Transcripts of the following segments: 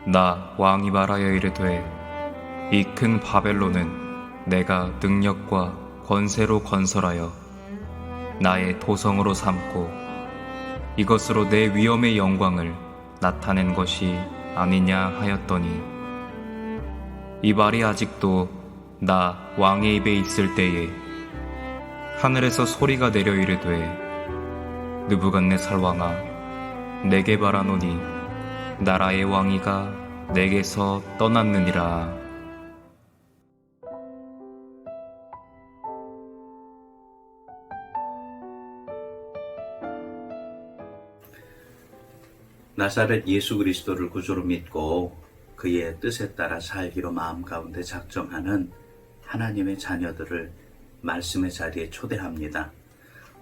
나 왕이 말하여 이르되 이 큰 바벨론은 내가 능력과 권세로 건설하여 나의 도성으로 삼고 이것으로 내 위엄의 영광을 나타낸 것이 아니냐 하였더니 이 말이 아직도 나 왕의 입에 있을 때에 하늘에서 소리가 내려 이르되 느부갓네살 왕아 내게 말하노니 나라의 왕위가 내게서 떠났느니라. 나사렛 예수 그리스도를 구주로 믿고 그의 뜻에 따라 살기로 마음 가운데 작정하는 하나님의 자녀들을 말씀의 자리에 초대합니다.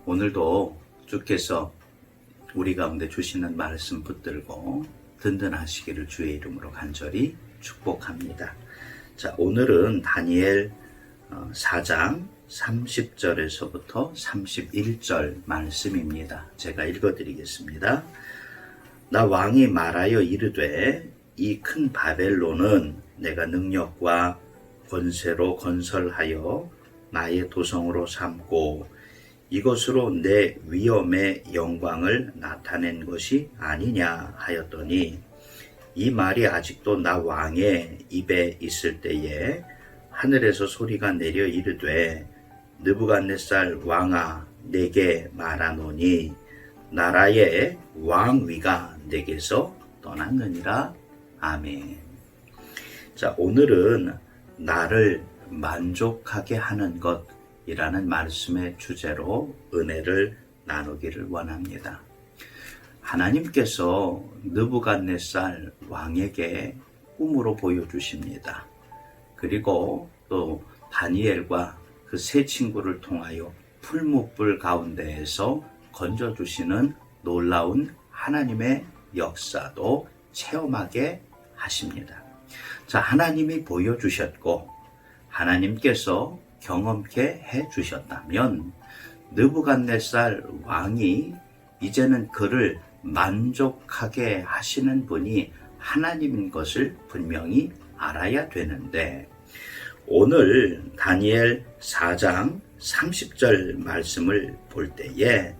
오늘도 주께서 우리 가운데 주시는 말씀 붙들고 든든하시기를 주의 이름으로 간절히 축복합니다. 자, 오늘은 다니엘 4장 30절에서부터 31절 말씀입니다. 제가 읽어드리겠습니다. 나 왕이 말하여 이르되 이 큰 바벨론은 내가 능력과 권세로 건설하여 나의 도성으로 삼고 이것으로 내 위엄의 영광을 나타낸 것이 아니냐 하였더니 이 말이 아직도 나 왕의 입에 있을 때에 하늘에서 소리가 내려 이르되 느부갓네살 왕아 내게 말하노니 나라의 왕위가 내게서 떠났느니라. 아멘. 자, 오늘은 나를 만족하게 하는 것이라는 말씀의 주제로 은혜를 나누기를 원합니다. 하나님께서 느부갓네살 왕에게 꿈으로 보여주십니다. 그리고 또 다니엘과 그 세 친구를 통하여 풀무불 가운데에서 건져주시는 놀라운 하나님의 역사도 체험하게 하십니다. 자, 하나님이 보여주셨고 하나님께서 경험케 해주셨다면 느부갓네살 왕이 이제는 그를 만족하게 하시는 분이 하나님인 것을 분명히 알아야 되는데 오늘 다니엘 4장 30절 말씀을 볼 때에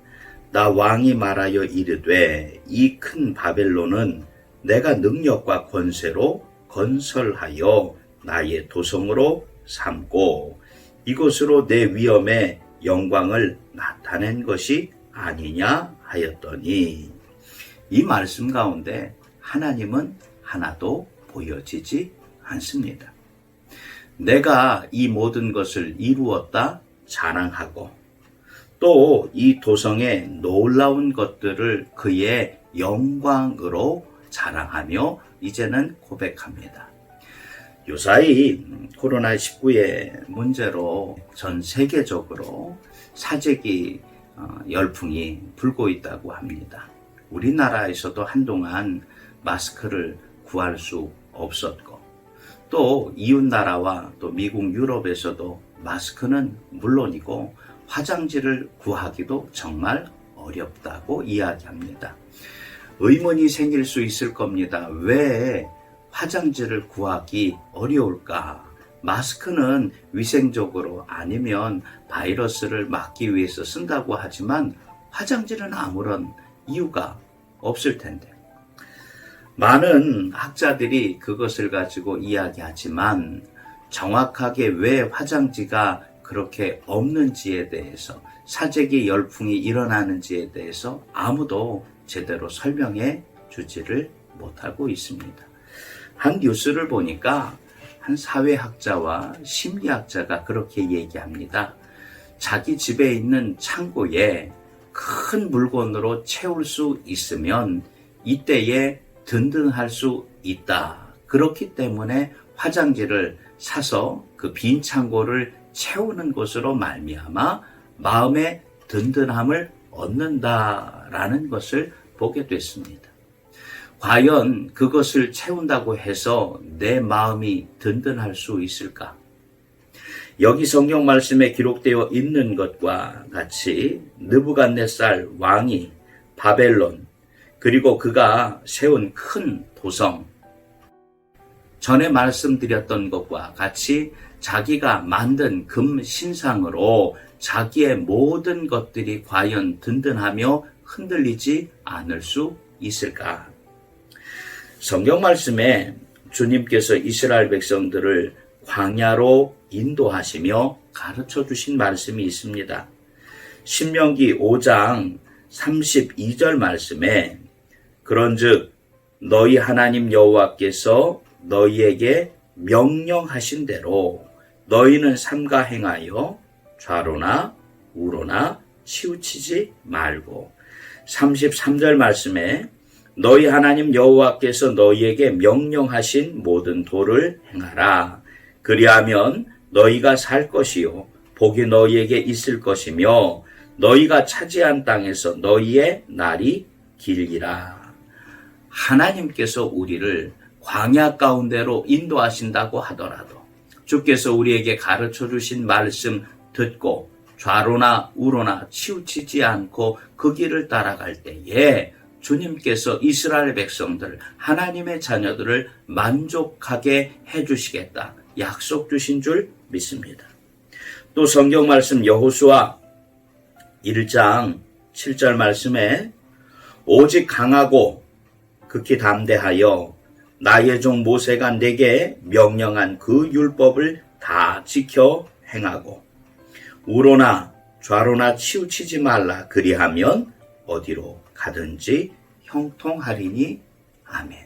나 왕이 말하여 이르되 이 큰 바벨론은 내가 능력과 권세로 건설하여 나의 도성으로 삼고 이것으로 내 위엄의 영광을 나타낸 것이 아니냐 하였더니 이 말씀 가운데 하나님은 하나도 보여지지 않습니다. 내가 이 모든 것을 이루었다 자랑하고 또 이 도성의 놀라운 것들을 그의 영광으로 자랑하며 이제는 고백합니다. 요사이 코로나19의 문제로 전 세계적으로 사재기 열풍이 불고 있다고 합니다. 우리나라에서도 한동안 마스크를 구할 수 없었고 또 이웃나라와 또 미국 유럽에서도 마스크는 물론이고 화장지를 구하기도 정말 어렵다고 이야기합니다. 의문이 생길 수 있을 겁니다. 왜 화장지를 구하기 어려울까? 마스크는 위생적으로 아니면 바이러스를 막기 위해서 쓴다고 하지만 화장지는 아무런 이유가 없을 텐데. 많은 학자들이 그것을 가지고 이야기하지만 정확하게 왜 화장지가 그렇게 없는지에 대해서 사재기 열풍이 일어나는지에 대해서 아무도 제대로 설명해 주지를 못하고 있습니다. 한 뉴스를 보니까 한 사회학자와 심리학자가 그렇게 얘기합니다. 자기 집에 있는 창고에 큰 물건으로 채울 수 있으면 이때에 든든할 수 있다. 그렇기 때문에 화장지를 사서 그 빈 창고를 채우는 것으로 말미암아 마음의 든든함을 얻는다라는 것을 보게 됐습니다. 과연 그것을 채운다고 해서 내 마음이 든든할 수 있을까? 여기 성경 말씀에 기록되어 있는 것과 같이 느부갓네살 왕이 바벨론 그리고 그가 세운 큰 도성 전에 말씀드렸던 것과 같이 자기가 만든 금 신상으로 자기의 모든 것들이 과연 든든하며 흔들리지 않을 수 있을까? 성경 말씀에 주님께서 이스라엘 백성들을 광야로 인도하시며 가르쳐 주신 말씀이 있습니다. 신명기 5장 32절 말씀에 그런즉 너희 하나님 여호와께서 너희에게 명령하신 대로 너희는 삼가 행하여 좌로나 우로나 치우치지 말고 33절 말씀에 너희 하나님 여호와께서 너희에게 명령하신 모든 도를 행하라. 그리하면 너희가 살 것이요 복이 너희에게 있을 것이며 너희가 차지한 땅에서 너희의 날이 길리라. 하나님께서 우리를 광야 가운데로 인도하신다고 하더라도 주께서 우리에게 가르쳐 주신 말씀 듣고 좌로나 우로나 치우치지 않고 그 길을 따라갈 때에 주님께서 이스라엘 백성들, 하나님의 자녀들을 만족하게 해주시겠다 약속 주신 줄 믿습니다. 또 성경 말씀 여호수아 1장 7절 말씀에 오직 강하고 극히 담대하여 나의 종 모세가 내게 명령한 그 율법을 다 지켜 행하고 우로나 좌로나 치우치지 말라. 그리하면 어디로 가든지 형통하리니. 아멘.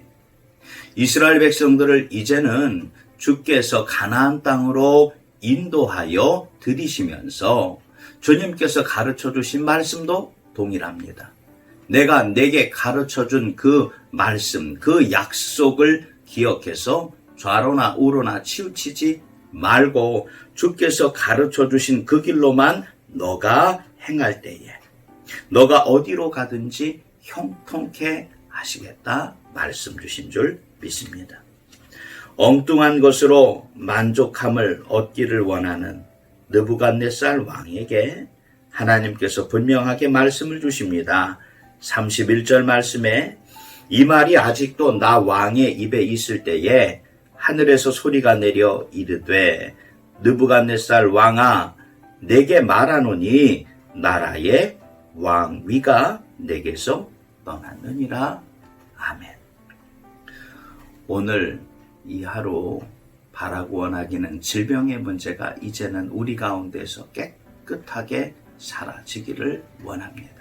이스라엘 백성들을 이제는 주께서 가나안 땅으로 인도하여 들이시면서 주님께서 가르쳐 주신 말씀도 동일합니다. 내가 내게 가르쳐 준 그 말씀, 그 약속을 기억해서 좌로나 우로나 치우치지 말고 주께서 가르쳐 주신 그 길로만 너가 행할 때에 너가 어디로 가든지 형통케 하시겠다 말씀 주신 줄 믿습니다. 엉뚱한 것으로 만족함을 얻기를 원하는 느부갓네살 왕에게 하나님께서 분명하게 말씀을 주십니다. 31절 말씀에 이 말이 아직도 나 왕의 입에 있을 때에 하늘에서 소리가 내려 이르되 느부갓네살 왕아 내게 말하노니 나라의 왕위가 내게서 떠났느니라. 아멘. 오늘 이 하루 바라고 원하기는 질병의 문제가 이제는 우리 가운데서 깨끗하게 사라지기를 원합니다.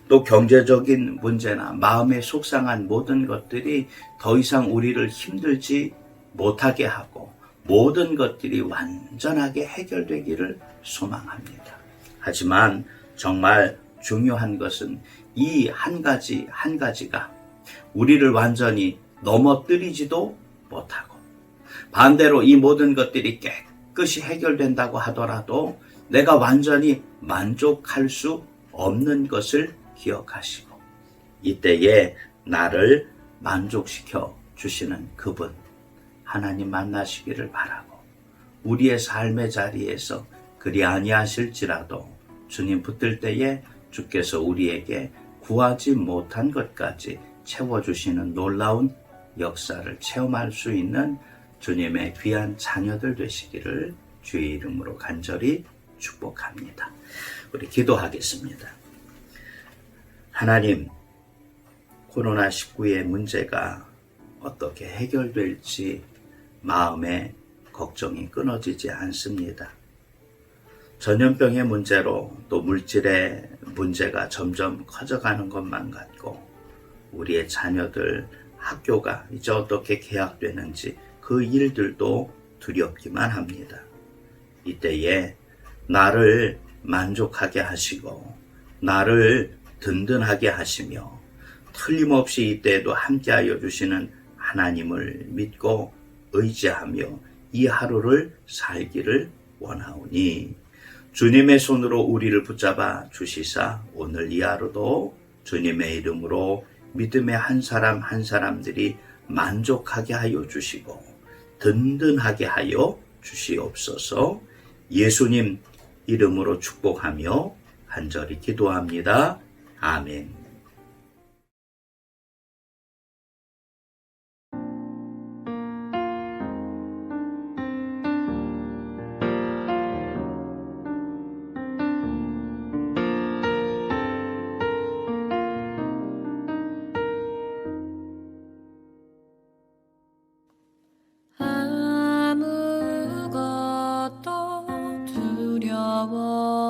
또 경제적인 문제나 마음에 속상한 모든 것들이 더 이상 우리를 힘들지 못하게 하고 모든 것들이 완전하게 해결되기를 소망합니다. 하지만 정말 중요한 것은 이 한 가지가 우리를 완전히 넘어뜨리지도 못하고 반대로 이 모든 것들이 깨끗이 해결된다고 하더라도 내가 완전히 만족할 수 없는 것을 기억하시고 이때에 나를 만족시켜 주시는 그분 하나님 만나시기를 바라고 우리의 삶의 자리에서 그리 아니하실지라도 주님 붙들 때에 주께서 우리에게 구하지 못한 것까지 채워주시는 놀라운 역사를 체험할 수 있는 주님의 귀한 자녀들 되시기를 주의 이름으로 간절히 축복합니다. 우리 기도하겠습니다. 하나님, 코로나19의 문제가 어떻게 해결될지 마음에 걱정이 끊어지지 않습니다. 전염병의 문제로 또 물질의 문제가 점점 커져가는 것만 같고 우리의 자녀들 학교가 이제 어떻게 개학되는지 그 일들도 두렵기만 합니다. 이때에 나를 만족하게 하시고 나를 든든하게 하시며 틀림없이 이때에도 함께하여 주시는 하나님을 믿고 의지하며 이 하루를 살기를 원하오니 주님의 손으로 우리를 붙잡아 주시사 오늘 이 하루도 주님의 이름으로 믿음의 한 사람 한 사람들이 만족하게 하여 주시고 든든하게 하여 주시옵소서. 예수님 이름으로 축복하며 간절히 기도합니다. 아멘.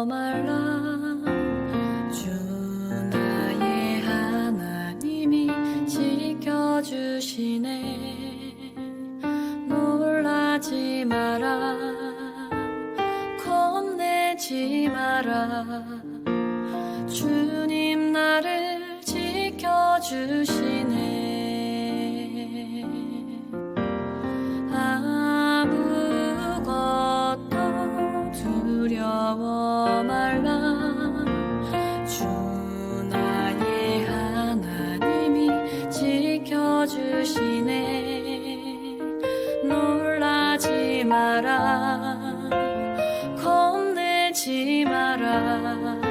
말라 주 나의 하나님이 지켜주시네 놀라지 마라 겁내지 마라 주님 나를 지켜주시네 아무것도 두려워 말라 주 나의 하나님이 지켜주시네 놀라지 마라 겁내지 마라